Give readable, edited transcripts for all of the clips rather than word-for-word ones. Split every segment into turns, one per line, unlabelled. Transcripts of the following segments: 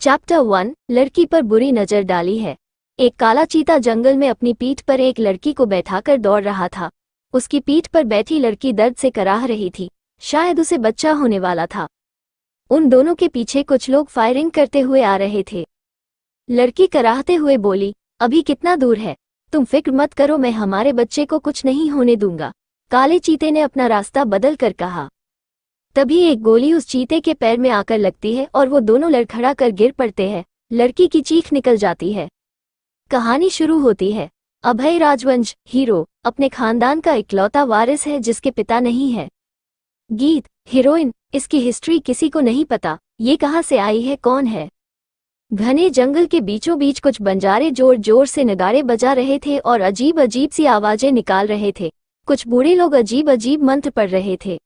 Chapter 1 लड़की पर बुरी नजर डाली है। एक काला चीता जंगल में अपनी पीठ पर एक लड़की को बैठाकर दौड़ रहा था। उसकी पीठ पर बैठी लड़की दर्द से कराह रही थी, शायद उसे बच्चा होने वाला था। उन दोनों के पीछे कुछ लोग फायरिंग करते हुए आ रहे थे। लड़की कराहते हुए बोली, अभी कितना दूर है? तुम फिक्र मत करो, मैं हमारे बच्चे को कुछ नहीं होने दूंगा। काले चीते ने अपना रास्ता बदल कर कहा। तभी एक गोली उस चीते के पैर में आकर लगती है और वो दोनों लड़खड़ा कर गिर पड़ते हैं। लड़की की चीख निकल जाती है। कहानी शुरू होती है। अभय राजवंश हीरो अपने खानदान का इकलौता वारिस है जिसके पिता नहीं है। गीत हीरोइन, इसकी हिस्ट्री किसी को नहीं पता, ये कहाँ से आई है, कौन है। घने जंगल के बीचों बीच कुछ बंजारे जोर जोर से नगाड़े बजा रहे थे और अजीब अजीब सी आवाजें निकाल रहे थे। कुछ बूढ़े लोग अजीब अजीब मंत्र पढ़ रहे थे।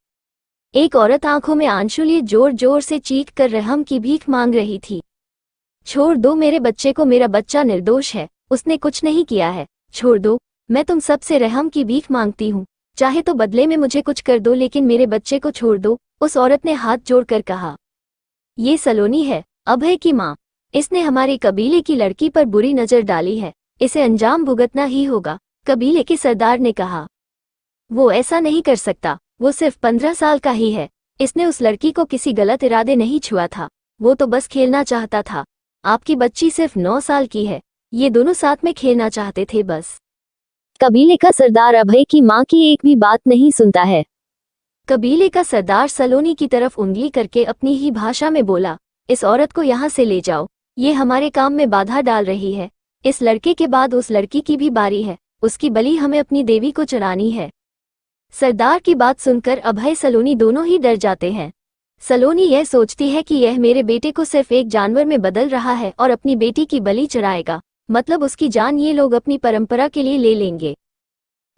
एक औरत आंखों में आंसू लिए जोर जोर से चीख कर रहम की भीख मांग रही थी। छोड़ दो मेरे बच्चे को, मेरा बच्चा निर्दोष है, उसने कुछ नहीं किया है, छोड़ दो, मैं तुम सबसे रहम की भीख मांगती हूँ, चाहे तो बदले में मुझे कुछ कर दो, लेकिन मेरे बच्चे को छोड़ दो, उस औरत ने हाथ जोड़कर कहा। ये सलोनी है, अभय की माँ। इसने हमारे कबीले की लड़की पर बुरी नजर डाली है, इसे अंजाम भुगतना ही होगा, कबीले के सरदार ने कहा। वो ऐसा नहीं कर सकता, वो सिर्फ 15 साल का ही है। इसने उस लड़की को किसी गलत इरादे नहीं छुआ था, वो तो बस खेलना चाहता था। आपकी बच्ची सिर्फ 9 साल की है, ये दोनों साथ में खेलना चाहते थे बस।
कबीले का सरदार अभय की मां की एक भी बात नहीं सुनता है।
कबीले का सरदार सलोनी की तरफ उंगली करके अपनी ही भाषा में बोला, इस औरत को यहाँ से ले जाओ, ये हमारे काम में बाधा डाल रही है। इस लड़के के बाद उस लड़की की भी बारी है, उसकी बलि हमें अपनी देवी को चढ़ानी है। सरदार की बात सुनकर अभय सलोनी दोनों ही डर जाते हैं। सलोनी यह सोचती है कि यह मेरे बेटे को सिर्फ एक जानवर में बदल रहा है और अपनी बेटी की बलि चढ़ाएगा, मतलब उसकी जान ये लोग अपनी परंपरा के लिए ले लेंगे।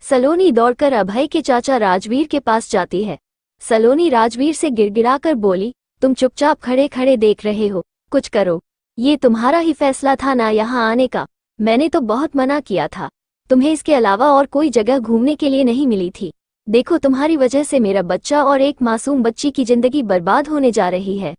सलोनी दौड़कर अभय के चाचा राजवीर के पास जाती है। सलोनी राजवीर से गिड़गिड़ाकर बोली, तुम चुपचाप खड़े खड़े देख रहे हो, कुछ करो। ये तुम्हारा ही फैसला था ना यहाँ आने का, मैंने तो बहुत मना किया था, तुम्हें इसके अलावा और कोई जगह घूमने के लिए नहीं मिली थी। देखो तुम्हारी वजह से मेरा बच्चा और एक मासूम बच्ची की जिंदगी बर्बाद होने जा रही है।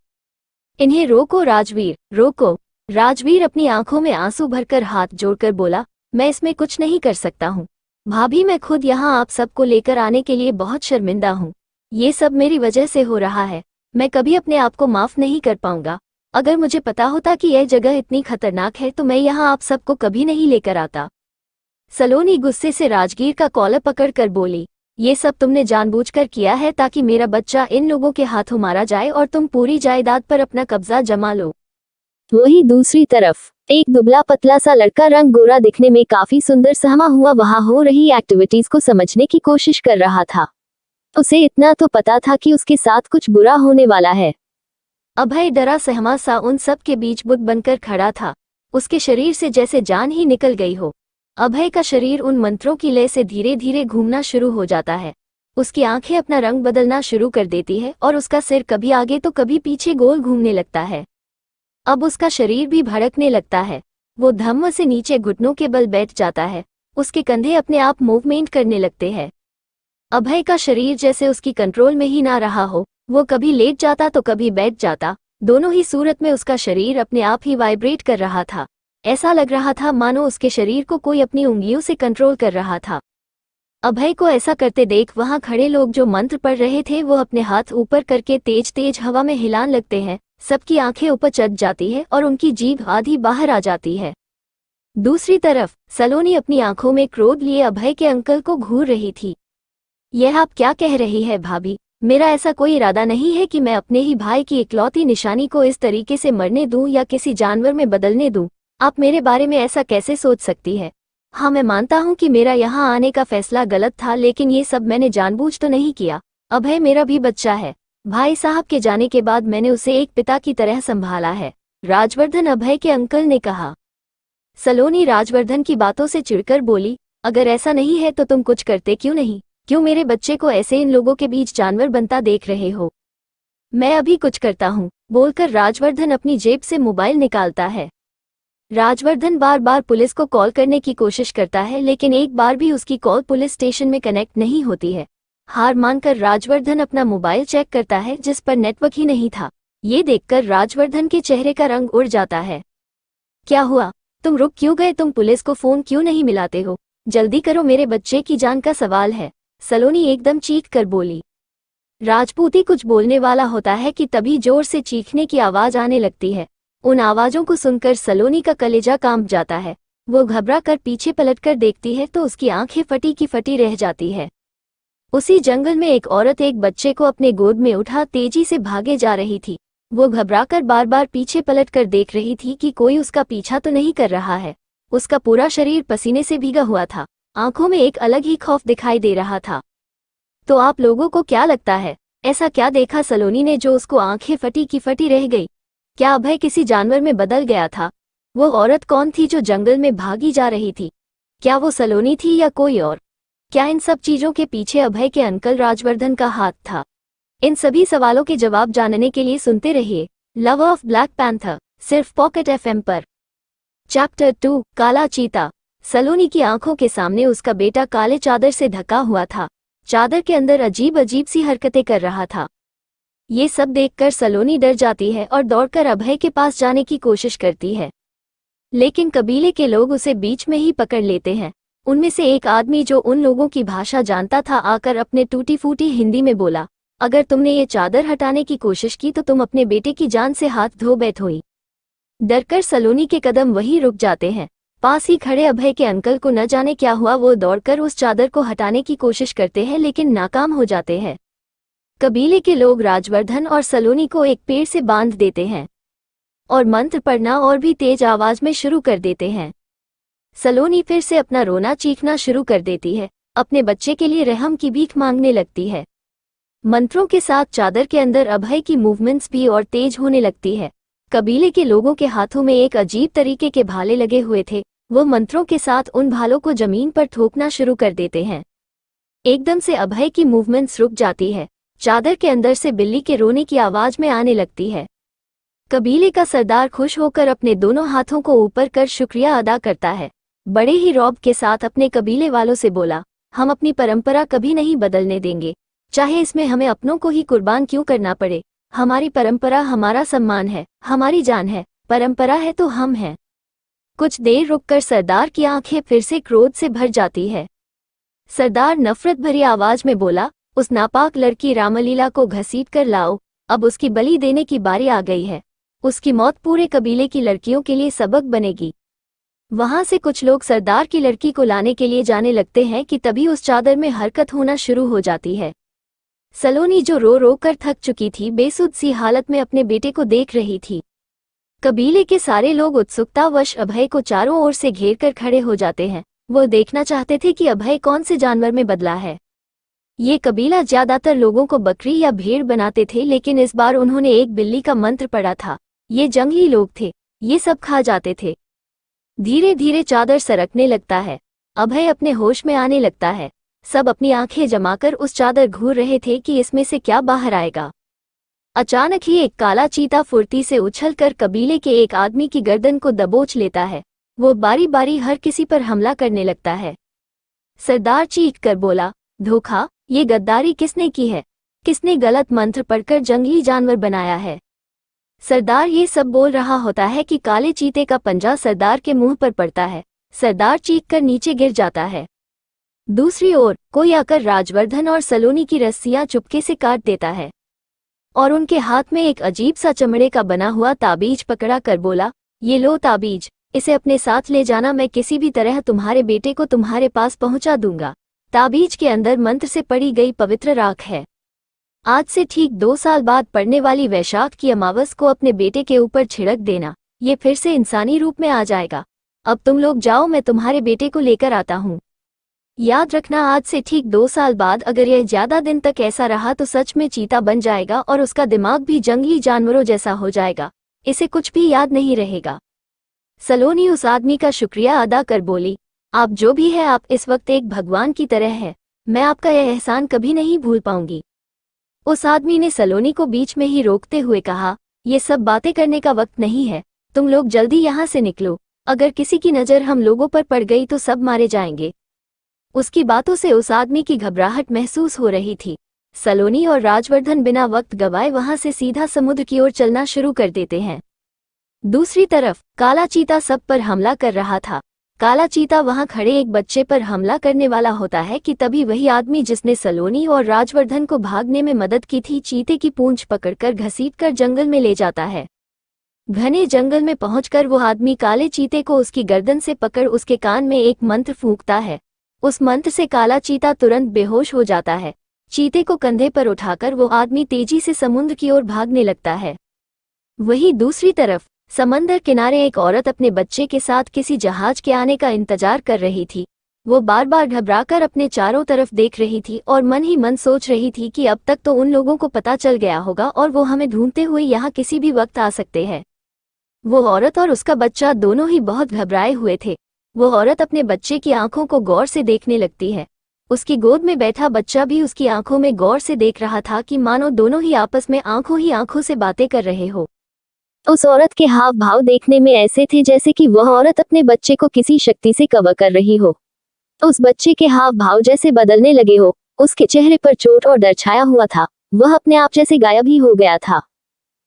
इन्हें रोको राजवीर, रोको। राजवीर अपनी आंखों में आंसू भरकर हाथ जोड़कर बोला, मैं इसमें कुछ नहीं कर सकता हूँ भाभी, मैं खुद यहाँ आप सबको लेकर आने के लिए बहुत शर्मिंदा हूँ। ये सब मेरी वजह से हो रहा है, मैं कभी अपने आप को माफ नहीं कर पाऊंगा। अगर मुझे पता होता कि यह जगह इतनी खतरनाक है तो मैं यहाँ आप सबको कभी नहीं लेकर आता। सलोनी गुस्से से राजगीर का कॉलर पकड़कर बोली, ये सब तुमने जानबूझकर किया है ताकि मेरा बच्चा इन लोगों के हाथों मारा जाए और तुम पूरी जायदाद पर अपना कब्जा जमा लो।
वहीं दूसरी तरफ एक दुबला पतला सा लड़का, रंग गोरा, दिखने में काफी सुंदर, सहमा हुआ वहां हो रही एक्टिविटीज को समझने की कोशिश कर रहा था। उसे इतना तो पता था कि उसके साथ कुछ बुरा होने वाला है।
अभय डरा सहमा सा उन सब के बीच बुत बनकर खड़ा था। उसके शरीर से जैसे जान ही निकल गई हो। अभय का शरीर उन मंत्रों की लय से धीरे धीरे घूमना शुरू हो जाता है। उसकी आंखें अपना रंग बदलना शुरू कर देती है और उसका सिर कभी आगे तो कभी पीछे गोल घूमने लगता है। अब उसका शरीर भी भड़कने लगता है। वो धम्म से नीचे घुटनों के बल बैठ जाता है। उसके कंधे अपने आप मूवमेंट करने लगते हैं। अभय का शरीर जैसे उसकी कंट्रोल में ही ना रहा हो। वो कभी लेट जाता तो कभी बैठ जाता। दोनों ही सूरत में उसका शरीर अपने आप ही वाइब्रेट कर रहा था। ऐसा लग रहा था मानो उसके शरीर को कोई अपनी उंगलियों से कंट्रोल कर रहा था। अभय को ऐसा करते देख वहां खड़े लोग जो मंत्र पढ़ रहे थे वो अपने हाथ ऊपर करके तेज तेज हवा में हिलान लगते हैं। सबकी आंखें ऊपर चढ़ जाती है और उनकी जीभ आधी बाहर आ जाती है। दूसरी तरफ सलोनी अपनी आंखों में क्रोध लिए अभय के अंकल को घूर रही थी। यह आप क्या कह रही है भाभी? मेरा ऐसा कोई इरादा नहीं है कि मैं अपने ही भाई की इकलौती निशानी को इस तरीके से मरने दूं या किसी जानवर में बदलने दूं। आप मेरे बारे में ऐसा कैसे सोच सकती है? हाँ, मैं मानता हूँ कि मेरा यहाँ आने का फैसला गलत था, लेकिन ये सब मैंने जानबूझ तो नहीं किया। अभय मेरा भी बच्चा है। भाई साहब के जाने के बाद मैंने उसे एक पिता की तरह संभाला है, राजवर्धन अभय के अंकल ने कहा। सलोनी राजवर्धन की बातों से चिढ़कर बोली, अगर ऐसा नहीं है तो तुम कुछ करते क्यों नहीं? क्यों मेरे बच्चे को ऐसे इन लोगों के बीच जानवर बनता देख रहे हो? मैं अभी कुछ करता हूँ, बोलकर राजवर्धन अपनी जेब से मोबाइल निकालता है। राजवर्धन बार बार पुलिस को कॉल करने की कोशिश करता है, लेकिन एक बार भी उसकी कॉल पुलिस स्टेशन में कनेक्ट नहीं होती है। हार मानकर राजवर्धन अपना मोबाइल चेक करता है जिस पर नेटवर्क ही नहीं था। ये देखकर राजवर्धन के चेहरे का रंग उड़ जाता है। क्या हुआ? तुम रुक क्यों गए? तुम पुलिस को फोन क्यों नहीं मिलाते हो? जल्दी करो, मेरे बच्चे की जान का सवाल है। सलोनी एकदम चीख कर बोली। राजपूती कुछ बोलने वाला होता है कि तभी जोर से चीखने की आवाज आने लगती है। उन आवाजों को सुनकर सलोनी का कलेजा कांप जाता है। वो घबरा कर पीछे पलटकर देखती है तो उसकी आंखें फटी की फटी रह जाती है। उसी जंगल में एक औरत एक बच्चे को अपने गोद में उठा तेजी से भागे जा रही थी। वो घबराकर बार बार पीछे पलटकर देख रही थी कि कोई उसका पीछा तो नहीं कर रहा है। उसका पूरा शरीर पसीने से भीगा हुआ था। आंखों में एक अलग ही खौफ दिखाई दे रहा था। तो आप लोगों को क्या लगता है, ऐसा क्या देखा सलोनी ने जो उसको आंखें फटी की फटी रह गई? क्या अभय किसी जानवर में बदल गया था? वो औरत कौन थी जो जंगल में भागी जा रही थी? क्या वो सलोनी थी या कोई और? क्या इन सब चीजों के पीछे अभय के अंकल राजवर्धन का हाथ था? इन सभी सवालों के जवाब जानने के लिए सुनते रहिए लव ऑफ ब्लैक पैंथर, सिर्फ पॉकेट FM पर। चैप्टर 2, काला चीता। सलोनी की आंखों के सामने उसका बेटा काले चादर से ढका हुआ था। चादर के अंदर अजीब अजीब सी हरकतें कर रहा था। ये सब देखकर सलोनी डर जाती है और दौड़कर अभय के पास जाने की कोशिश करती है, लेकिन कबीले के लोग उसे बीच में ही पकड़ लेते हैं। उनमें से एक आदमी जो उन लोगों की भाषा जानता था आकर अपने टूटी फूटी हिंदी में बोला, अगर तुमने ये चादर हटाने की कोशिश की तो तुम अपने बेटे की जान से हाथ धो बैठोई। डरकर सलोनी के कदम वहीं रुक जाते हैं। पास ही खड़े अभय के अंकल को न जाने क्या हुआ, वो दौड़कर उस चादर को हटाने की कोशिश करते हैं लेकिन नाकाम हो जाते हैं। कबीले के लोग राजवर्धन और सलोनी को एक पेड़ से बांध देते हैं और मंत्र पढ़ना और भी तेज आवाज में शुरू कर देते हैं। सलोनी फिर से अपना रोना चीखना शुरू कर देती है। अपने बच्चे के लिए रहम की भीख मांगने लगती है। मंत्रों के साथ चादर के अंदर अभय की मूवमेंट्स भी और तेज होने लगती है। कबीले के लोगों के हाथों में एक अजीब तरीके के भाले लगे हुए थे। वो मंत्रों के साथ उन भालों को जमीन पर ठोकना शुरू कर देते हैं। एकदम से अभय की मूवमेंट्स रुक जाती है। चादर के अंदर से बिल्ली के रोने की आवाज में आने लगती है। कबीले का सरदार खुश होकर अपने दोनों हाथों को ऊपर कर शुक्रिया अदा करता है। बड़े ही रौब के साथ अपने कबीले वालों से बोला, हम अपनी परंपरा कभी नहीं बदलने देंगे, चाहे इसमें हमें अपनों को ही कुर्बान क्यों करना पड़े। हमारी परंपरा हमारा सम्मान है, हमारी जान है, परंपरा है तो हम हैं। कुछ देर रुककर सरदार की आंखें फिर से क्रोध से भर जाती है। सरदार नफरत भरी आवाज में बोला, उस नापाक लड़की रामलीला को घसीट कर लाओ, अब उसकी बलि देने की बारी आ गई है। उसकी मौत पूरे कबीले की लड़कियों के लिए सबक बनेगी। वहां से कुछ लोग सरदार की लड़की को लाने के लिए जाने लगते हैं कि तभी उस चादर में हरकत होना शुरू हो जाती है। सलोनी जो रो रो कर थक चुकी थी, बेसुध सी हालत में अपने बेटे को देख रही थी। कबीले के सारे लोग उत्सुकतावश अभय को चारों ओर से घेर कर खड़े हो जाते हैं। वो देखना चाहते थे कि अभय कौन से जानवर में बदला है। ये कबीला ज्यादातर लोगों को बकरी या भेड़ बनाते थे, लेकिन इस बार उन्होंने एक बिल्ली का मंत्र पढ़ा था। ये जंगली लोग थे, ये सब खा जाते थे। धीरे धीरे चादर सरकने लगता है। अभय अपने होश में आने लगता है। सब अपनी आंखें जमाकर उस चादर घूर रहे थे कि इसमें से क्या बाहर आएगा। अचानक ही एक काला चीता फुर्ती से उछलकर कबीले के एक आदमी की गर्दन को दबोच लेता है। वो बारी बारी हर किसी पर हमला करने लगता है। सरदार चीख कर बोला, धोखा, ये गद्दारी किसने की है? किसने गलत मंत्र पढ़कर जंगली जानवर बनाया है? सरदार ये सब बोल रहा होता है कि काले चीते का पंजा सरदार के मुंह पर पड़ता है। सरदार चीख कर नीचे गिर जाता है। दूसरी ओर कोई आकर राजवर्धन और सलोनी की रस्सियां चुपके से काट देता है और उनके हाथ में एक अजीब सा चमड़े का बना हुआ ताबीज पकड़ा कर बोला, ये लो ताबीज, इसे अपने साथ ले जाना, मैं किसी भी तरह तुम्हारे बेटे को तुम्हारे पास पहुंचा दूंगा। ताबीज के अंदर मंत्र से पड़ी गई पवित्र राख है। आज से ठीक 2 साल बाद पड़ने वाली वैशाख की अमावस को अपने बेटे के ऊपर छिड़क देना, ये फिर से इंसानी रूप में आ जाएगा। अब तुम लोग जाओ, मैं तुम्हारे बेटे को लेकर आता हूँ। याद रखना, आज से ठीक 2 साल बाद अगर यह ज्यादा दिन तक ऐसा रहा तो सच में चीता बन जाएगा और उसका दिमाग भी जंगली जानवरों जैसा हो जाएगा। इसे कुछ भी याद नहीं रहेगा। सलोनी उस आदमी का शुक्रिया अदा कर बोली, आप जो भी है, आप इस वक्त एक भगवान की तरह है। मैं आपका यह एहसान कभी नहीं भूल पाऊंगी। उस आदमी ने सलोनी को बीच में ही रोकते हुए कहा, ये सब बातें करने का वक्त नहीं है, तुम लोग जल्दी यहाँ से निकलो। अगर किसी की नज़र हम लोगों पर पड़ गई तो सब मारे जाएंगे। उसकी बातों से उस आदमी की घबराहट महसूस हो रही थी। सलोनी और राजवर्धन बिना वक्त गवाए वहां से सीधा समुद्र की ओर चलना शुरू कर देते हैं। दूसरी तरफ काला चीता सब पर हमला कर रहा था। काला चीता वहां खड़े एक बच्चे पर हमला करने वाला होता है कि तभी वही आदमी जिसने सलोनी और राजवर्धन को भागने में मदद की थी चीते की पूंछ पकड़कर घसीटकर जंगल में ले जाता है। घने जंगल में पहुंचकर वो आदमी काले चीते को उसकी गर्दन से पकड़ उसके कान में एक मंत्र फूंकता है। उस मंत्र से काला चीता तुरंत बेहोश हो जाता है। चीते को कंधे पर उठाकर वो आदमी तेजी से समुद्र की ओर भागने लगता है। वहीं दूसरी तरफ समंदर किनारे एक औरत अपने बच्चे के साथ किसी जहाज के आने का इंतजार कर रही थी। वो बार बार घबराकर अपने चारों तरफ देख रही थी और मन ही मन सोच रही थी कि अब तक तो उन लोगों को पता चल गया होगा और वो हमें ढूंढते हुए यहाँ किसी भी वक्त आ सकते हैं। वो औरत और उसका बच्चा दोनों ही बहुत घबराए हुए थे। वो औरत अपने बच्चे की आंखों को गौर से देखने लगती है। उसकी गोद में बैठा बच्चा भी उसकी आंखों में गौर से देख रहा था कि मानो दोनों ही आपस में आंखों ही आंखों से बातें कर रहे हो।
उस औरत के हाव भाव देखने में ऐसे थे जैसे कि वह औरत अपने बच्चे को किसी शक्ति से कवर कर रही हो। उस बच्चे के हाव भाव जैसे बदलने लगे हो। उसके चेहरे पर चोट और डर छाया हुआ था। वह अपने आप जैसे गायब ही हो गया था।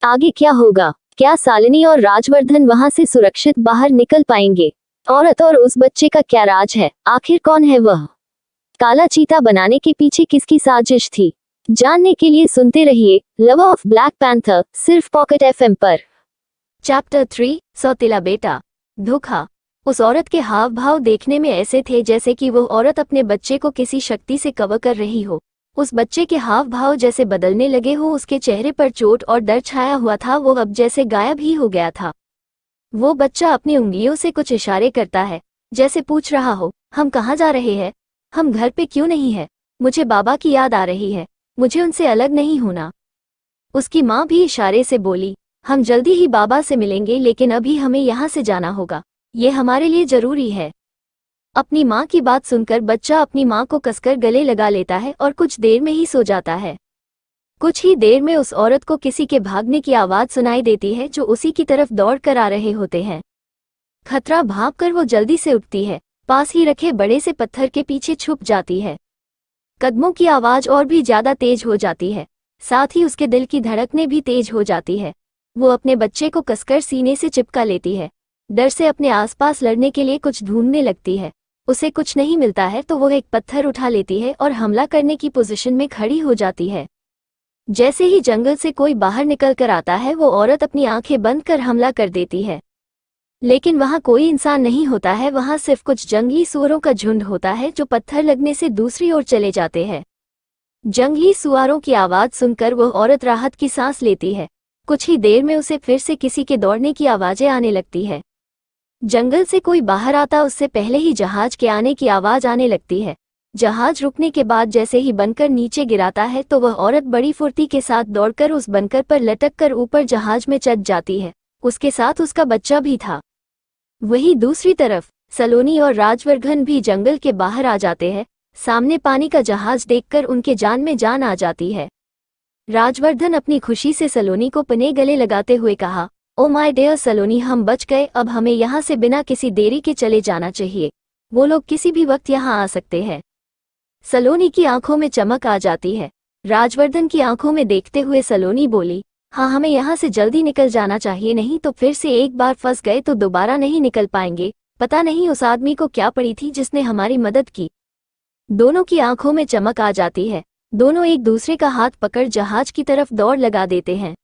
आगे क्या होगा? क्या शालिनी और राजवर्धन वहां से सुरक्षित बाहर निकल पाएंगे? औरत और उस बच्चे का क्या राज है? आखिर कौन है वह? काला चीता बनाने के पीछे किसकी साजिश थी? जानने के लिए सुनते रहिए लव ऑफ ब्लैक पैंथर, सिर्फ पॉकेट एफएम पर।
चैप्टर 3 सौतेला बेटा। धोखा। उस औरत के हाव भाव देखने में ऐसे थे जैसे कि वो औरत अपने बच्चे को किसी शक्ति से कवर कर रही हो। उस बच्चे के हाव भाव जैसे बदलने लगे हो। उसके चेहरे पर चोट और डर छाया हुआ था। वो अब जैसे गायब ही हो गया था। वो बच्चा अपनी उंगलियों से कुछ इशारे करता है, जैसे पूछ रहा हो, हम कहाँ जा रहे हैं? हम घर पे क्यों नहीं है? मुझे बाबा की याद आ रही है। मुझे उनसे अलग नहीं होना। उसकी माँ भी इशारे से बोली, हम जल्दी ही बाबा से मिलेंगे, लेकिन अभी हमें यहाँ से जाना होगा। ये हमारे लिए जरूरी है। अपनी माँ की बात सुनकर बच्चा अपनी माँ को कसकर गले लगा लेता है और कुछ देर में ही सो जाता है। कुछ ही देर में उस औरत को किसी के भागने की आवाज सुनाई देती है जो उसी की तरफ दौड़ कर आ रहे होते हैं। खतरा भांपकर वो जल्दी से उठती है। पास ही रखे बड़े से पत्थर के पीछे छुप जाती है। कदमों की आवाज और भी ज्यादा तेज हो जाती है। साथ ही उसके दिल की धड़कनें भी तेज हो जाती है। वो अपने बच्चे को कसकर सीने से चिपका लेती है। डर से अपने आसपास लड़ने के लिए कुछ ढूंढने लगती है। उसे कुछ नहीं मिलता है तो वो एक पत्थर उठा लेती है और हमला करने की पोजीशन में खड़ी हो जाती है। जैसे ही जंगल से कोई बाहर निकल कर आता है वो औरत अपनी आंखें बंद कर हमला कर देती है। लेकिन वहां कोई इंसान नहीं होता है। वहां सिर्फ कुछ जंगली सुअरों का झुंड होता है जो पत्थर लगने से दूसरी ओर चले जाते हैं। जंगली सुअरों की आवाज सुनकर वो औरत राहत की सांस लेती है। कुछ ही देर में उसे फिर से किसी के दौड़ने की आवाजें आने लगती है। जंगल से कोई बाहर आता उससे पहले ही जहाज के आने की आवाज आने लगती है। जहाज रुकने के बाद जैसे ही बनकर नीचे गिराता है तो वह औरत बड़ी फुर्ती के साथ दौड़कर उस बनकर पर लटक कर ऊपर जहाज में चढ़ जाती है। उसके साथ उसका बच्चा भी था। वहीं दूसरी तरफ सलोनी और राजवर्धन भी जंगल के बाहर आ जाते हैं। सामने पानी का जहाज देखकर उनके जान में जान आ जाती है। राजवर्धन अपनी खुशी से सलोनी को पने गले लगाते हुए कहा, ओ माय डियर सलोनी, हम बच गए। अब हमें यहाँ से बिना किसी देरी के चले जाना चाहिए। वो लोग किसी भी वक्त यहाँ आ सकते हैं। सलोनी की आंखों में चमक आ जाती है। राजवर्धन की आंखों में देखते हुए सलोनी बोली, हाँ, हमें यहाँ से जल्दी निकल जाना चाहिए, नहीं तो फिर से एक बार फंस गए तो दोबारा नहीं निकल पाएंगे। पता नहीं उस आदमी को क्या पड़ी थी जिसने हमारी मदद की। दोनों की आंखों में चमक आ जाती है। दोनों एक दूसरे का हाथ पकड़ जहाज की तरफ दौड़ लगा देते हैं।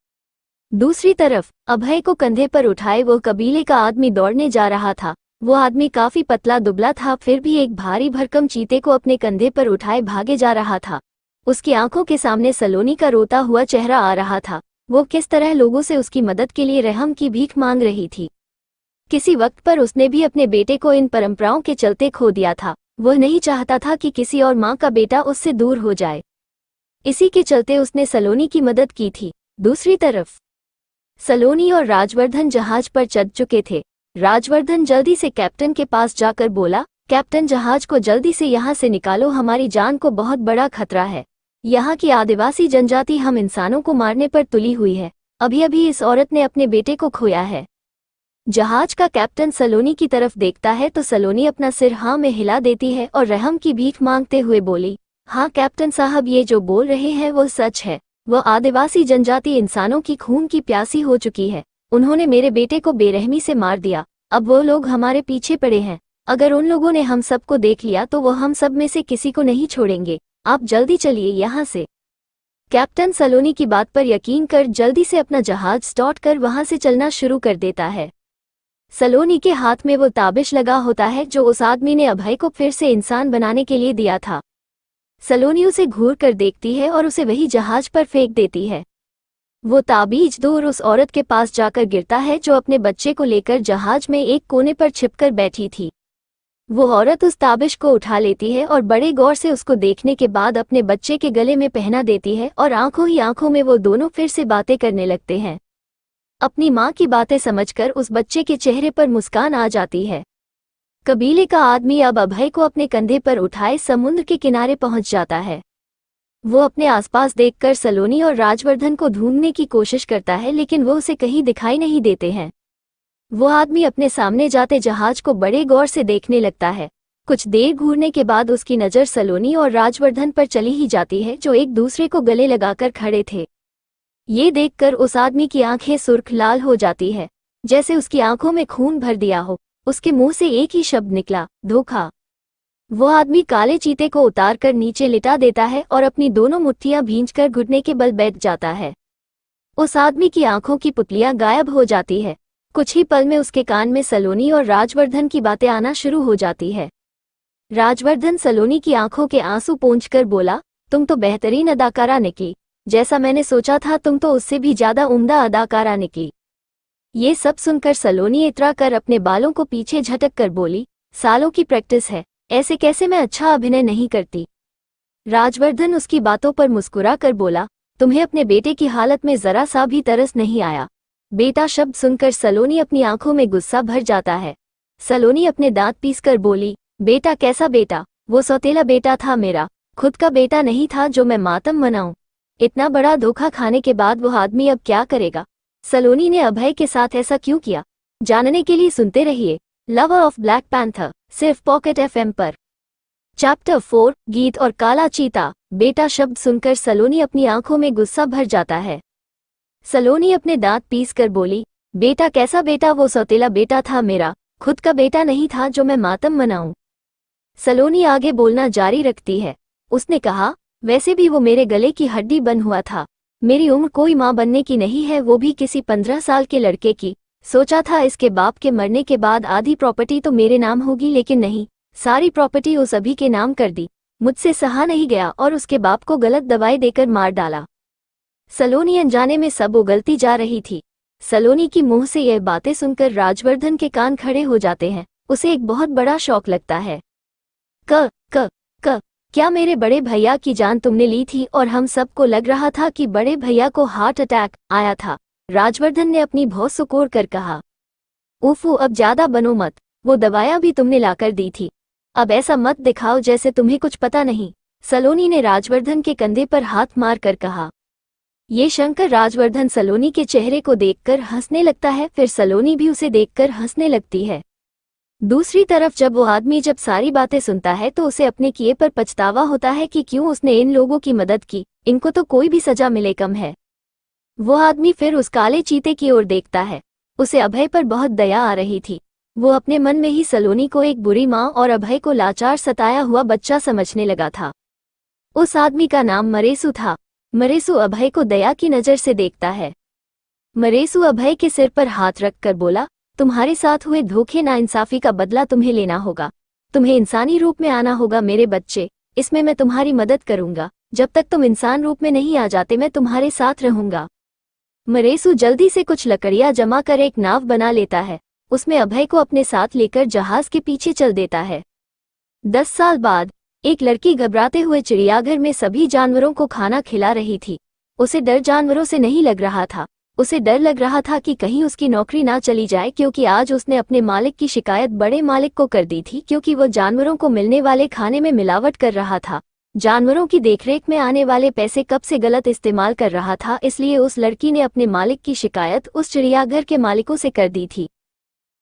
दूसरी तरफ अभय को कंधे पर उठाए वो कबीले का आदमी दौड़ने जा रहा था। वो आदमी काफी पतला दुबला था, फिर भी एक भारी भरकम चीते को अपने कंधे पर उठाए भागे जा रहा था। उसकी आंखों के सामने सलोनी का रोता हुआ चेहरा आ रहा था। वो किस तरह लोगों से उसकी मदद के लिए रहम की भीख मांग रही थी। किसी वक्त पर उसने भी अपने बेटे को इन परंपराओं के चलते खो दिया था। वह नहीं चाहता था कि किसी और माँ का बेटा उससे दूर हो जाए। इसी के चलते उसने सलोनी की मदद की थी। दूसरी तरफ सलोनी और राजवर्धन जहाज पर चढ़ चुके थे। राजवर्धन जल्दी से कैप्टन के पास जाकर बोला, कैप्टन, जहाज को जल्दी से यहाँ से निकालो, हमारी जान को बहुत बड़ा खतरा है। यहाँ की आदिवासी जनजाति हम इंसानों को मारने पर तुली हुई है। अभी अभी इस औरत ने अपने बेटे को खोया है। जहाज का कैप्टन सलोनी की तरफ देखता है तो सलोनी अपना सिर हाँ में हिला देती है और रहम की भीख मांगते हुए बोली, हाँ कैप्टन साहब, ये जो बोल रहे हैं वो सच है। वो आदिवासी जनजाति इंसानों की खून की प्यासी हो चुकी है। उन्होंने मेरे बेटे को बेरहमी से मार दिया। अब वो लोग हमारे पीछे पड़े हैं। अगर उन लोगों ने हम सबको देख लिया तो वो हम सब में से किसी को नहीं छोड़ेंगे। आप जल्दी चलिए यहाँ से। कैप्टन सलोनी की बात पर यकीन कर जल्दी से अपना जहाज स्टार्ट कर वहां से चलना शुरू कर देता है। सलोनी के हाथ में वो ताबिश लगा होता है जो उस आदमी ने अभय को फिर से इंसान बनाने के लिए दिया था। सलोनी उसे घूर कर देखती है और उसे वही जहाज पर फेंक देती है। वो ताबीज दूर उस औरत के पास जाकर गिरता है जो अपने बच्चे को लेकर जहाज में एक कोने पर छिपकर बैठी थी। वो औरत उस ताबिश को उठा लेती है और बड़े गौर से उसको देखने के बाद अपने बच्चे के गले में पहना देती है और आंखों ही आंखों में वो दोनों फिर से बातें करने लगते हैं। अपनी माँ की बातें समझकर उस बच्चे के चेहरे पर मुस्कान आ जाती है। कबीले का आदमी अब अभय को अपने कंधे पर उठाए समुद्र के किनारे पहुंच जाता है। वो अपने आसपास देखकर सलोनी और राजवर्धन को ढूंढने की कोशिश करता है लेकिन वो उसे कहीं दिखाई नहीं देते हैं। वो आदमी अपने सामने जाते जहाज को बड़े गौर से देखने लगता है। कुछ देर घूरने के बाद उसकी नज़र सलोनी और राजवर्धन पर चली ही जाती है जो एक दूसरे को गले लगाकर खड़े थे। ये देखकर उस आदमी की आंखें सुर्ख लाल हो जाती है, जैसे उसकी आंखों में खून भर दिया हो। उसके मुंह से एक ही शब्द निकला, धोखा। वो आदमी काले चीते को उतारकर नीचे लिटा देता है और अपनी दोनों मुट्ठियां भींचकर घुटने के बल बैठ जाता है। उस आदमी की आंखों की पुतलियां गायब हो जाती है। कुछ ही पल में उसके कान में सलोनी और राजवर्धन की बातें आना शुरू हो जाती है। राजवर्धन सलोनी की आंखों के आंसू पोंछकर बोला, तुम तो बेहतरीन अदाकारा निकली। जैसा मैंने सोचा था तुम तो उससे भी ज्यादा उम्दा अदाकारा निकली। ये सब सुनकर सलोनी इतरा कर अपने बालों को पीछे झटक कर बोली, सालों की प्रैक्टिस है, ऐसे कैसे मैं अच्छा अभिनय नहीं करती। राजवर्धन उसकी बातों पर मुस्कुरा कर बोला, तुम्हें अपने बेटे की हालत में जरा सा भी तरस नहीं आया। बेटा शब्द सुनकर सलोनी अपनी आंखों में गुस्सा भर जाता है। सलोनी अपने दांत पीसकर बोली, बेटा कैसा बेटा? वो सौतेला बेटा था मेरा, खुद का बेटा नहीं था जो मैं मातम मनाऊं। इतना बड़ा धोखा खाने के बाद वो आदमी अब क्या करेगा? सलोनी ने अभय के साथ ऐसा क्यों किया? जानने के लिए सुनते रहिए लवर ऑफ ब्लैक पैंथर, सिर्फ पॉकेट एफएम पर। चैप्टर 4, गीत और काला चीता। बेटा शब्द सुनकर सलोनी अपनी आंखों में गुस्सा भर जाता है। सलोनी अपने दांत पीस कर बोली, बेटा कैसा बेटा? वो सौतेला बेटा था मेरा, खुद का बेटा नहीं था जो मैं मातम मनाऊं। सलोनी आगे बोलना जारी रखती है। उसने कहा, वैसे भी वो मेरे गले की हड्डी बन हुआ था। मेरी उम्र कोई माँ बनने की नहीं है, वो भी किसी 15 साल के लड़के की। सोचा था इसके बाप के मरने के बाद आधी प्रॉपर्टी तो मेरे नाम होगी, लेकिन नहीं, सारी प्रॉपर्टी उस अभी के नाम कर दी। मुझसे सहा नहीं गया और उसके बाप को गलत दवाई देकर मार डाला। सलोनी अनजाने में सब उगलती जा रही थी। सलोनी की मुंह से यह बातें सुनकर राजवर्धन के कान खड़े हो जाते हैं। उसे एक बहुत बड़ा शौक लगता है। क क क क्या मेरे बड़े भैया की जान तुमने ली थी और हम सबको लग रहा था कि बड़े भैया को हार्ट अटैक आया था? राजवर्धन ने अपनी भौं सुकोड़ कर कहा। उफू, अब ज्यादा बनो मत, वो दवाइयां भी तुमने लाकर दी थी। अब ऐसा मत दिखाओ जैसे तुम्हें कुछ पता नहीं। सलोनी ने राजवर्धन के कंधे पर हाथ मार कर कहा। ये शंकर राजवर्धन सलोनी के चेहरे को देखकर हंसने लगता है, फिर सलोनी भी उसे देखकर हंसने लगती है। दूसरी तरफ जब वो आदमी जब सारी बातें सुनता है तो उसे अपने किए पर पछतावा होता है कि क्यों उसने इन लोगों की मदद की। इनको तो कोई भी सजा मिले कम है। वो आदमी फिर उस काले चीते की ओर देखता है। उसे अभय पर बहुत दया आ रही थी। वो अपने मन में ही सलोनी को एक बुरी माँ और अभय को लाचार सताया हुआ बच्चा समझने लगा था। उस आदमी का नाम मरेसू था। मरेसू अभय को दया की नज़र से देखता है। मरेसू अभय के सिर पर हाथ रखकर बोला, तुम्हारे साथ हुए धोखे नाइंसाफी का बदला तुम्हें लेना होगा। तुम्हें इंसानी रूप में आना होगा मेरे बच्चे, इसमें मैं तुम्हारी मदद करूंगा। जब तक तुम इंसान रूप में नहीं आ जाते मैं तुम्हारे साथ रहूंगा। मरेसू जल्दी से कुछ लकड़ियां जमा कर एक नाव बना लेता है। उसमें अभय को अपने साथ लेकर जहाज के पीछे चल देता है। 10 साल बाद एक लड़की घबराते हुए चिड़ियाघर में सभी जानवरों को खाना खिला रही थी। उसे डर जानवरों से नहीं लग रहा था। उसे डर लग रहा था कि कहीं उसकी नौकरी ना चली जाए, क्योंकि आज उसने अपने मालिक की शिकायत बड़े मालिक को कर दी थी, क्योंकि वो जानवरों को मिलने वाले खाने में मिलावट कर रहा था। जानवरों की देखरेख में आने वाले पैसे कब से गलत इस्तेमाल कर रहा था, इसलिए उस लड़की ने अपने मालिक की शिकायत उस चिड़ियाघर के मालिकों से कर दी थी।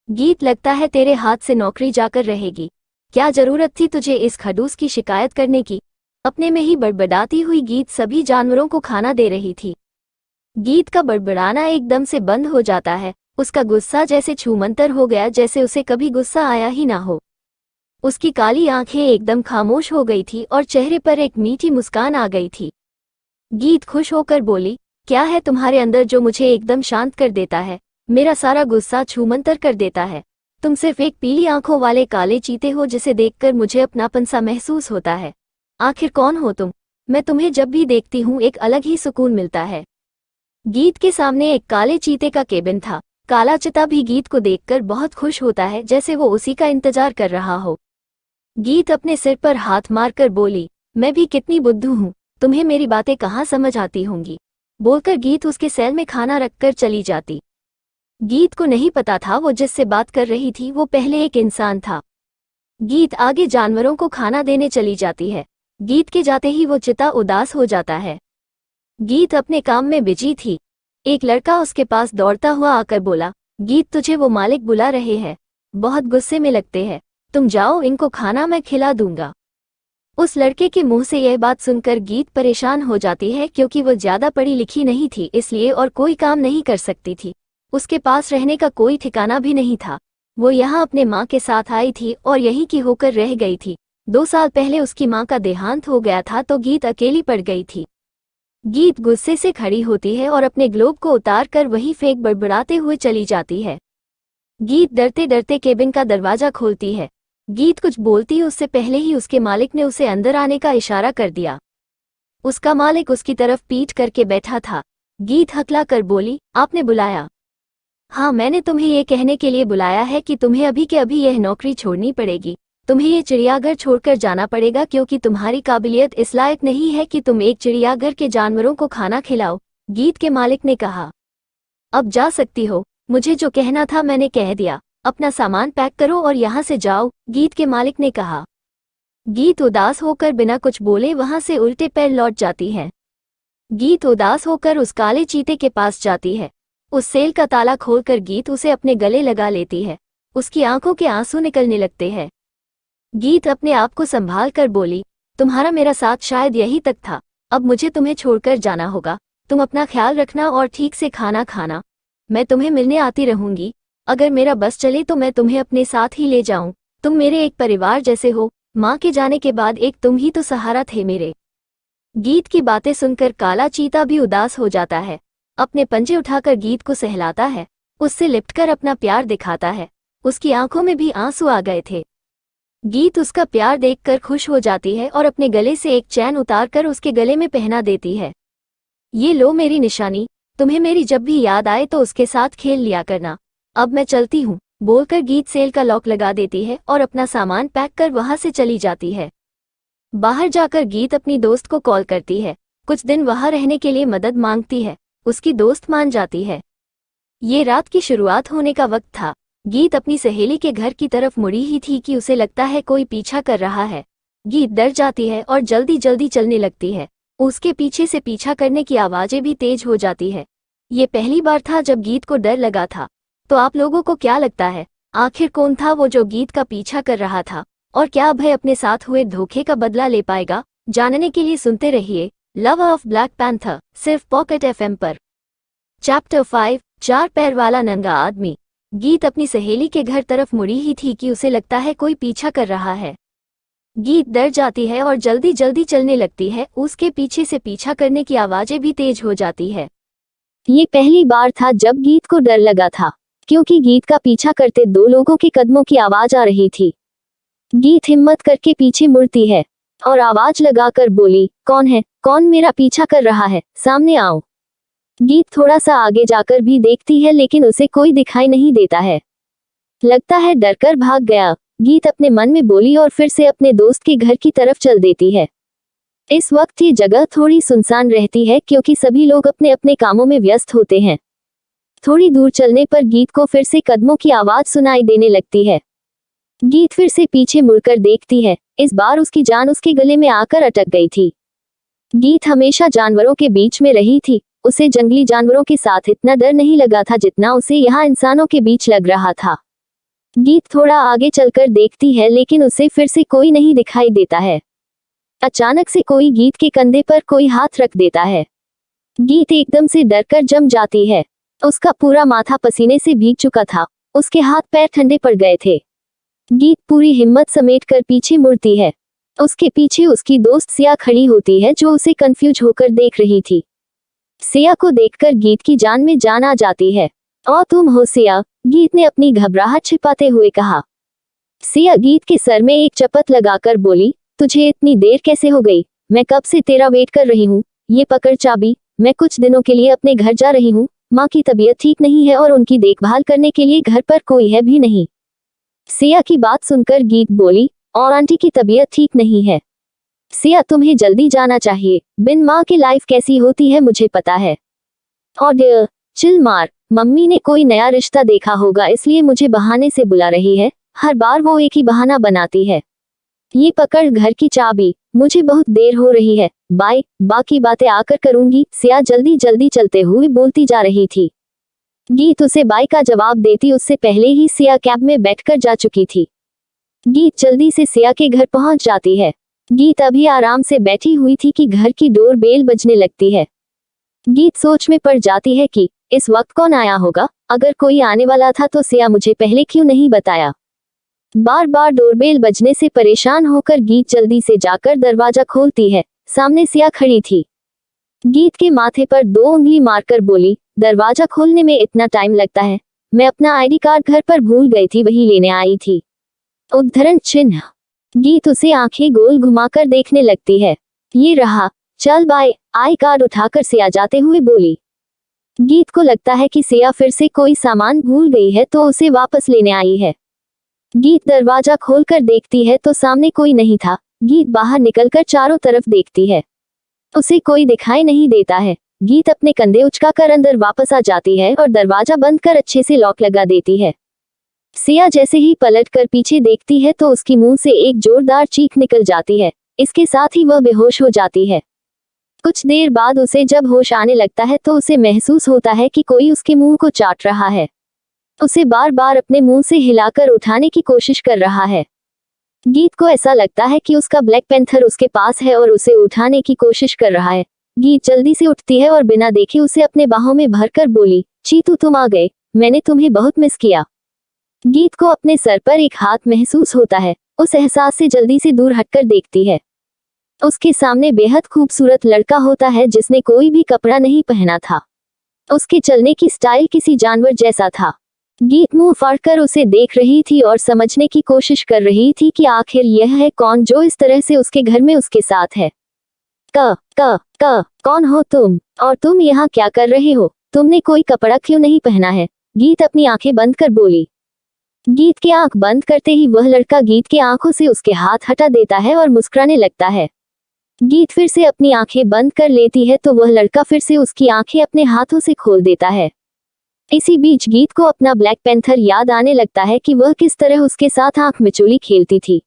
गीत, लगता है तेरे हाथ से नौकरी जाकर रहेगी। क्या जरूरत थी तुझे इस खड़ूस की शिकायत करने की? अपने में ही बड़बड़ाती हुई गीत सभी जानवरों को खाना दे रही थी। गीत का बड़बड़ाना एकदम से बंद हो जाता है। उसका गुस्सा जैसे छूमंतर हो गया, जैसे उसे कभी गुस्सा आया ही ना हो। उसकी काली आंखें एकदम खामोश हो गई थी और चेहरे पर एक मीठी मुस्कान आ गई थी। गीत खुश होकर बोली, क्या है तुम्हारे अंदर जो मुझे एकदम शांत कर देता है, मेरा सारा गुस्सा छूमंतर कर देता है? तुम सिर्फ एक पीली आंखों वाले काले चीते हो जिसे देखकर मुझे अपनापन सा महसूस होता है। आखिर कौन हो तुम? मैं तुम्हें जब भी देखती हूँ एक अलग ही सुकून मिलता है। गीत के सामने एक काले चीते का केबिन था। काला चीता भी गीत को देखकर बहुत खुश होता है, जैसे वो उसी का इंतजार कर रहा हो। गीत अपने सिर पर हाथ मारकर बोली, मैं भी कितनी बुद्धू हूँ, तुम्हें मेरी बातें कहाँ समझ आती होंगी। बोलकर गीत उसके सेल में खाना रखकर चली जाती। गीत को नहीं पता था वो जिससे बात कर रही थी वो पहले एक इंसान था। गीत आगे जानवरों को खाना देने चली जाती है। गीत के जाते ही वो चिता उदास हो जाता है। गीत अपने काम में बिजी थी। एक लड़का उसके पास दौड़ता हुआ आकर बोला, गीत तुझे वो मालिक बुला रहे हैं, बहुत गुस्से में लगते हैं, तुम जाओ, इनको खाना मैं खिला दूंगा। उस लड़के के मुंह से यह बात सुनकर गीत परेशान हो जाती है, क्योंकि वो ज्यादा पढ़ी लिखी नहीं थी इसलिए, और कोई काम नहीं कर सकती थी। उसके पास रहने का कोई ठिकाना भी नहीं था। वो यहाँ अपने माँ के साथ आई थी और यहीं की होकर रह गई थी। 2 साल पहले उसकी माँ का देहांत हो गया था तो गीत अकेली पड़ गई थी। गीत गुस्से से खड़ी होती है और अपने ग्लोब को उतार कर वहीं फेंक बड़बड़ाते हुए चली जाती है। गीत डरते डरते केबिन का दरवाजा खोलती है। गीत कुछ बोलती उससे पहले ही उसके मालिक ने उसे अंदर आने का इशारा कर दिया। उसका मालिक उसकी तरफ पीठ करके बैठा था। गीत हकला कर बोली, आपने बुलाया? हाँ, मैंने तुम्हें ये कहने के लिए बुलाया है कि तुम्हें अभी के अभी यह नौकरी छोड़नी पड़ेगी। तुम्हें ये चिड़ियाघर छोड़कर जाना पड़ेगा, क्योंकि तुम्हारी काबिलियत इस लायक नहीं है कि तुम एक चिड़ियाघर के जानवरों को खाना खिलाओ। गीत के मालिक ने कहा, अब जा सकती हो, मुझे जो कहना था मैंने कह दिया, अपना सामान पैक करो और यहाँ से जाओ, गीत के मालिक ने कहा। गीत उदास होकर बिना कुछ बोले वहां से उल्टे पैर लौट जाती है। गीत उदास होकर उस काले चीते के पास जाती है। उस सेल का ताला खोलकर गीत उसे अपने गले लगा लेती है। उसकी आंखों के आंसू निकलने लगते हैं। गीत अपने आप को संभाल कर बोली, तुम्हारा मेरा साथ शायद यही तक था, अब मुझे तुम्हें छोड़कर जाना होगा। तुम अपना ख्याल रखना और ठीक से खाना खाना। मैं तुम्हें मिलने आती रहूंगी। अगर मेरा बस चले तो मैं तुम्हें अपने साथ ही ले जाऊं। तुम मेरे एक परिवार जैसे हो। माँ के जाने के बाद एक तुम ही तो सहारा थे मेरे। गीत की बातें सुनकर काला चीता भी उदास हो जाता है। अपने पंजे उठाकर गीत को सहलाता है, उससे लिपटकर अपना प्यार दिखाता है। उसकी आंखों में भी आंसू आ गए थे। गीत उसका प्यार देखकर खुश हो जाती है और अपने गले से एक चैन उतारकर उसके गले में पहना देती है। ये लो मेरी निशानी, तुम्हें मेरी जब भी याद आए तो उसके साथ खेल लिया करना। अब मैं चलती हूँ, बोलकर गीत सेल का लॉक लगा देती है और अपना सामान पैक कर वहां से चली जाती है। बाहर जाकर गीत अपनी दोस्त को कॉल करती है। कुछ दिन वहां रहने के लिए मदद मांगती है। उसकी दोस्त मान जाती है। ये रात की शुरुआत होने का वक्त था। गीत अपनी सहेली के घर की तरफ मुड़ी ही थी कि उसे लगता है कोई पीछा कर रहा है। गीत डर जाती है और जल्दी जल्दी चलने लगती है। उसके पीछे से पीछा करने की आवाजें भी तेज हो जाती है। ये पहली बार था जब गीत को डर लगा था। तो आप लोगों को क्या लगता है, आखिर कौन था वो जो गीत का पीछा कर रहा था, और क्या अभय अपने साथ हुए धोखे का बदला ले पाएगा? जानने के लिए सुनते रहिए लव ऑफ ब्लैक पैंथर, सिर्फ पॉकेट FM पर। चैप्टर 5, 4 पैर वाला नंगा आदमी। गीत अपनी सहेली के घर तरफ मुड़ी ही थी कि उसे लगता है कोई पीछा कर रहा है। गीत डर जाती है और जल्दी जल्दी चलने लगती है। उसके पीछे से पीछा करने की आवाजें भी तेज हो जाती है।
ये पहली बार था जब गीत को डर लगा था, क्योंकि गीत का पीछा करते 2 लोगों के कदमों की आवाज आ रही थी। गीत हिम्मत करके पीछे मुड़ती है और आवाज लगाकर बोली, कौन है? कौन मेरा पीछा कर रहा है? सामने आओ। गीत थोड़ा सा आगे जाकर भी देखती है, लेकिन उसे कोई दिखाई नहीं देता है। लगता है डरकर भाग गया, गीत अपने मन में बोली और फिर से अपने दोस्त के घर की तरफ चल देती है। इस वक्त ये जगह थोड़ी सुनसान रहती है, क्योंकि सभी लोग अपने अपने कामों में व्यस्त होते हैं। थोड़ी दूर चलने पर गीत को फिर से कदमों की आवाज सुनाई देने लगती है। गीत फिर से पीछे मुड़कर देखती है। इस बार उसकी जान उसके गले में आकर अटक गई थी। गीत हमेशा जानवरों के बीच में रही थी। उसे जंगली जानवरों के साथ इतना डर नहीं लगा था जितना उसे यहाँ इंसानों के बीच लग रहा था। गीत थोड़ा आगे चलकर देखती है, लेकिन उसे फिर से कोई नहीं दिखाई देता है। अचानक से कोई गीत के कंधे पर कोई हाथ रख देता है। गीत एकदम से डरकर जम जाती है। उसका पूरा माथा पसीने से भीग चुका था, उसके हाथ पैर ठंडे पड़ गए थे। गीत पूरी हिम्मत समेटकर पीछे मुड़ती है। उसके पीछे उसकी दोस्त सिया खड़ी होती है, जो उसे कंफ्यूज होकर देख रही थी। सिया को देखकर गीत की जान में जान आ जाती है। और तुम हो सिया? गीत ने अपनी घबराहट छिपाते हुए कहा। सिया गीत के सर में एक चपत लगाकर बोली, तुझे इतनी देर कैसे हो गई? मैं कब से तेरा वेट कर रही हूँ। ये पकड़ चाबी, मैं कुछ दिनों के लिए अपने घर जा रही हूँ। माँ की तबीयत ठीक नहीं है और उनकी देखभाल करने के लिए घर पर कोई है भी नहीं। सिया की बात सुनकर गीत बोली, और आंटी की तबीयत ठीक नहीं है। सिया तुम्हें जल्दी जाना चाहिए, बिन माँ के लाइफ कैसी होती है मुझे पता है। और डियर, चिल मार, मम्मी ने कोई नया रिश्ता देखा होगा इसलिए मुझे बहाने से बुला रही है। हर बार वो एक ही बहाना बनाती है। ये पकड़ घर की चाबी, मुझे बहुत देर हो रही है, बाय, बाकी बातें आकर करूंगी। सिया जल्दी जल्दी चलते हुए बोलती जा रही थी। गीत उसे बाय का जवाब देती उससे पहले ही सिया कैब में बैठकर जा चुकी थी। गीत जल्दी से सिया के घर पहुंच जाती है। गीत अभी आराम से बैठी हुई थी कि घर की डोर बेल बजने लगती है। गीत सोच में पड़ जाती है कि इस वक्त कौन आया होगा। अगर कोई आने वाला था तो सिया मुझे पहले क्यों नहीं बताया। बार बार डोरबेल बजने से परेशान होकर गीत जल्दी से जाकर दरवाजा खोलती है। सामने सिया खड़ी थी। गीत के माथे पर 2 उंगली मारकर बोली, दरवाजा खोलने में इतना टाइम लगता है? मैं अपना आईडी कार्ड घर पर भूल गई थी, वही लेने आई थी। उद्धरण चिन्ह। गीत उसे आंखें गोल घुमाकर देखने लगती है। ये रहा, चल बाय। आई कार्ड उठाकर सिया जाते हुए बोली। गीत को लगता है कि सिया फिर से कोई सामान भूल गई है तो उसे वापस लेने आई है। गीत दरवाजा खोलकर देखती है तो सामने कोई नहीं था। गीत बाहर निकलकर चारों तरफ देखती है, उसे कोई दिखाई नहीं देता है। गीत अपने कंधे उचकाकर अंदर वापस आ जाती है और दरवाजा बंद कर अच्छे से लॉक लगा देती है। सिया जैसे ही पलटकर पीछे देखती है तो उसकी मुंह से एक जोरदार चीख निकल जाती है। इसके साथ ही वह बेहोश हो जाती है। कुछ देर बाद उसे जब होश आने लगता है तो उसे महसूस होता है कि कोई उसके मुंह को चाट रहा है। उसे बार बार अपने मुंह से हिलाकर उठाने की कोशिश कर रहा है। गीत को ऐसा लगता है कि उसका ब्लैक पैंथर उसके पास है और उसे उठाने की कोशिश कर रहा है। गीत जल्दी से उठती है और बिना देखे उसे अपने बाहों में भरकर बोली, चीतू तुम आ गए, मैंने तुम्हें बहुत मिस किया। गीत को अपने सर पर एक हाथ महसूस होता है। उस एहसास से जल्दी से दूर हटकर देखती है। उसके सामने बेहद खूबसूरत लड़का होता है जिसने कोई भी कपड़ा नहीं पहना था। उसके चलने की स्टाइल किसी जानवर जैसा था। गीत मुंह फाड़कर उसे देख रही थी और समझने की कोशिश कर रही थी कि आखिर यह है कौन जो इस तरह से उसके घर में उसके साथ है। कौन हो तुम? और तुम यहाँ क्या कर रहे हो? तुमने कोई कपड़ा क्यों नहीं पहना है? गीत अपनी आंखें बंद कर बोली। गीत की आंख बंद करते ही वह लड़का गीत की आंखों से उसके हाथ हटा देता है और मुस्कुराने लगता है। गीत फिर से अपनी आंखें बंद कर लेती है तो वह लड़का फिर से उसकी आंखें अपने हाथों से खोल देता है। इसी बीच गीत को अपना ब्लैक पैंथर याद आने लगता है कि वह किस तरह उसके साथ आंख मिचोली खेलती थी।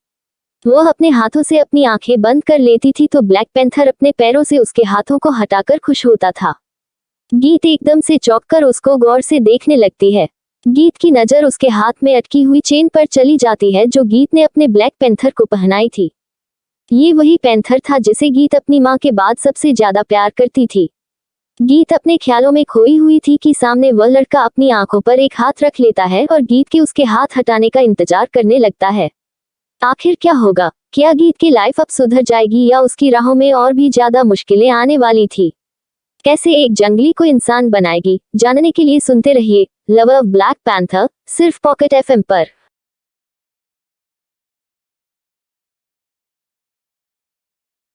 वह अपने हाथों से अपनी आंखें बंद कर लेती थी तो ब्लैक पैंथर अपने पैरों से उसके हाथों को हटाकर खुश होता था। गीत एकदम से चौंककर उसको गौर से देखने लगती है। गीत की नजर उसके हाथ में अटकी हुई चेन पर चली जाती है जो गीत ने अपने ब्लैक पैंथर को पहनाई थी। ये वही पैंथर था जिसे गीत अपनी माँ के बाद सबसे ज्यादा प्यार करती थी। गीत अपने ख्यालों में खोई हुई थी कि सामने वह लड़का अपनी आंखों पर एक हाथ रख लेता है और गीत के उसके हाथ हटाने का इंतजार करने लगता है। आखिर क्या होगा? क्या गीत की लाइफ अब सुधर जाएगी या उसकी राहों में और भी ज्यादा मुश्किलें आने वाली थी? कैसे एक जंगली को इंसान बनाएगी? जानने के लिए सुनते रहिए लव ऑफ ब्लैक पैंथर, सिर्फ पॉकेट एफएम पर।